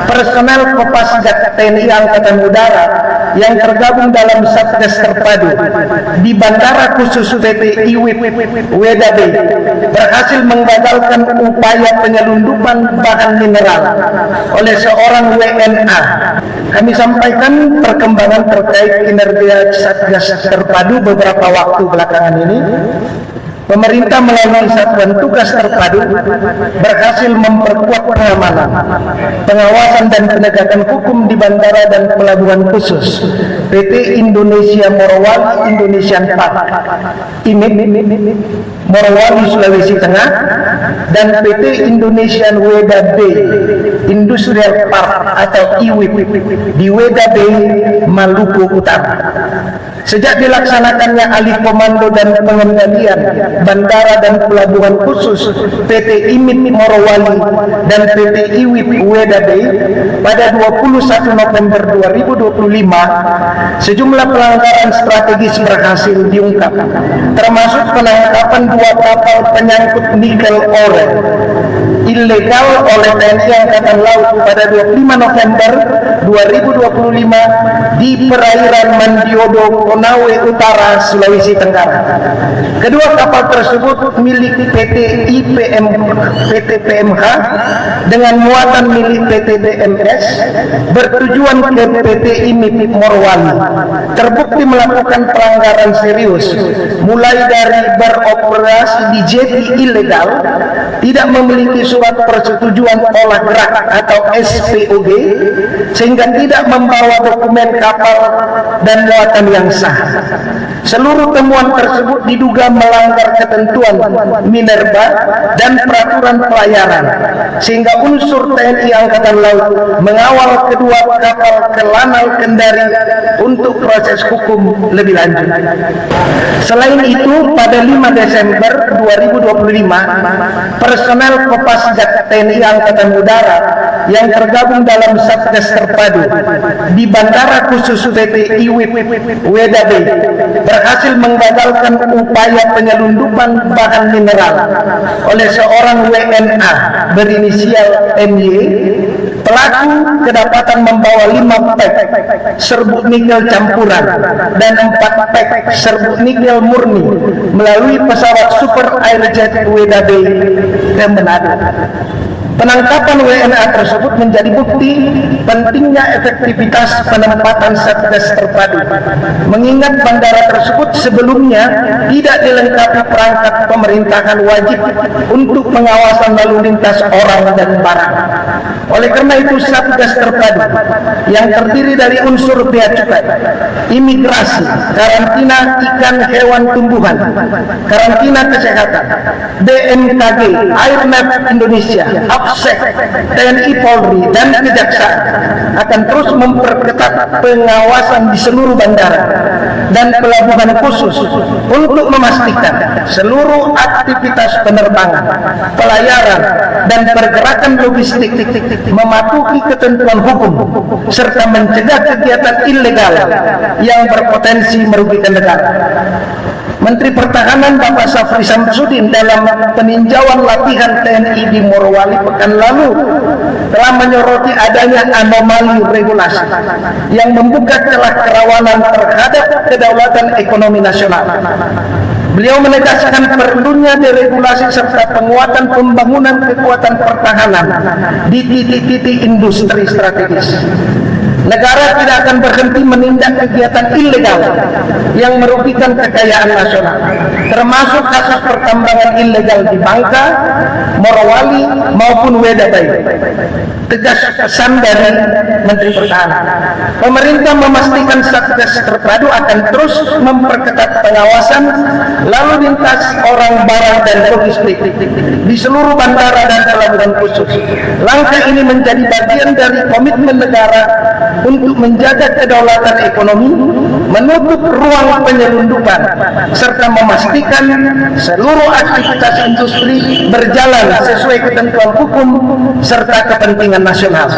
personel Kopasgat TNI Angkatan Udara yang tergabung dalam Satgas Terpadu di Bandara Khusus PT IWIP Weda Bay berhasil menggagalkan upaya penyelundupan bahan mineral oleh seorang WNA. Kami sampaikan perkembangan terkait kinerja Satgas Terpadu beberapa waktu belakangan ini. Pemerintah melalui Satuan Tugas Terpadu berhasil memperkuat pengamanan, pengawasan dan penegakan hukum di bandara dan pelabuhan khusus PT Indonesia Morowali Indonesian Park, IMIP, Morowali Sulawesi Tengah, dan PT Indonesian Weda Bay Industrial Park atau IWIP di Weda Bay, Maluku Utara. Sejak dilaksanakannya alih komando dan pengendalian bandara dan pelabuhan khusus PT IMIP Morowali dan PT IWIP Weda Bay pada 21 November 2025, sejumlah pelanggaran strategis berhasil diungkap, termasuk penangkapan 2 kapal penyangkut nikel ore ilegal oleh TNI Angkatan Laut pada 25 November 2025 di perairan Mandiodo, Konawe Utara, Sulawesi Tenggara. Kedua kapal tersebut milik PT PMH dengan muatan milik PT DMS bertujuan ke PT IMIP Morowali. Terbukti melakukan pelanggaran serius, mulai dari beroperasi di jeti ilegal, tidak memiliki surat persetujuan olah gerak atau SPOG, sehingga tidak membawa dokumen kapal dan muatan yang sah. Seluruh temuan tersebut diduga melanggar ketentuan Minerba dan peraturan pelayaran, sehingga unsur TNI Angkatan Laut mengawal kedua kapal ke Lanal Kendari untuk proses hukum lebih lanjut. Selain itu, pada 5 Desember 2025, personel Kopasgat TNI Angkatan Udara yang tergabung dalam Satgas Terpadu di Bandara Khusus PT IWIP Weda Bay berhasil menggagalkan upaya penyelundupan bahan mineral oleh seorang WNA berinisial MY. Pelaku kedapatan membawa 5 pack serbuk nikel campuran dan 4 pack serbuk nikel murni melalui pesawat Super Airjet Weda Bay ke Manado. Penangkapan WNA tersebut menjadi bukti pentingnya efektivitas penempatan Satgas Terpadu, mengingat bandara tersebut sebelumnya tidak dilengkapi perangkat pemerintahan wajib untuk pengawasan lalu lintas orang dan barang. Oleh karena itu, Satgas Terpadu yang terdiri dari unsur bea cukai, imigrasi, karantina ikan, hewan, tumbuhan, karantina kesehatan, BMKG, Airnav Indonesia, APSEC, TNI Polri, dan Kejaksaan akan terus memperketat pengawasan di seluruh bandara dan pelabuhan khusus untuk memastikan seluruh aktivitas penerbangan, pelayaran, dan pergerakan logistik mematuhi ketentuan hukum serta mencegah kegiatan ilegal yang berpotensi merugikan negara. Menteri Pertahanan Bapak Safri Samsudin dalam peninjauan latihan TNI di Morowali pekan lalu telah menyoroti adanya anomali regulasi yang membuka celah kerawanan terhadap kedaulatan ekonomi nasional. Beliau menegaskan perlunya deregulasi serta penguatan pembangunan kekuatan pertahanan di titik-titik industri strategis. Negara tidak akan berhenti menindak kegiatan ilegal yang merugikan kekayaan nasional, termasuk kasus pertambangan ilegal di Bangka, Morowali, maupun Weda Bay. Tegas pesan dari Menteri Pertahanan. Pemerintah memastikan Satgas Terpadu akan terus memperketat pengawasan lalu lintas orang, barang, dan logistik di seluruh bandara dan pelabuhan khusus. Langkah ini menjadi bagian dari komitmen negara untuk menjaga kedaulatan ekonomi, menutup ruang penyelundupan, serta memastikan seluruh aktivitas industri berjalan sesuai ketentuan hukum serta kepentingan nasional.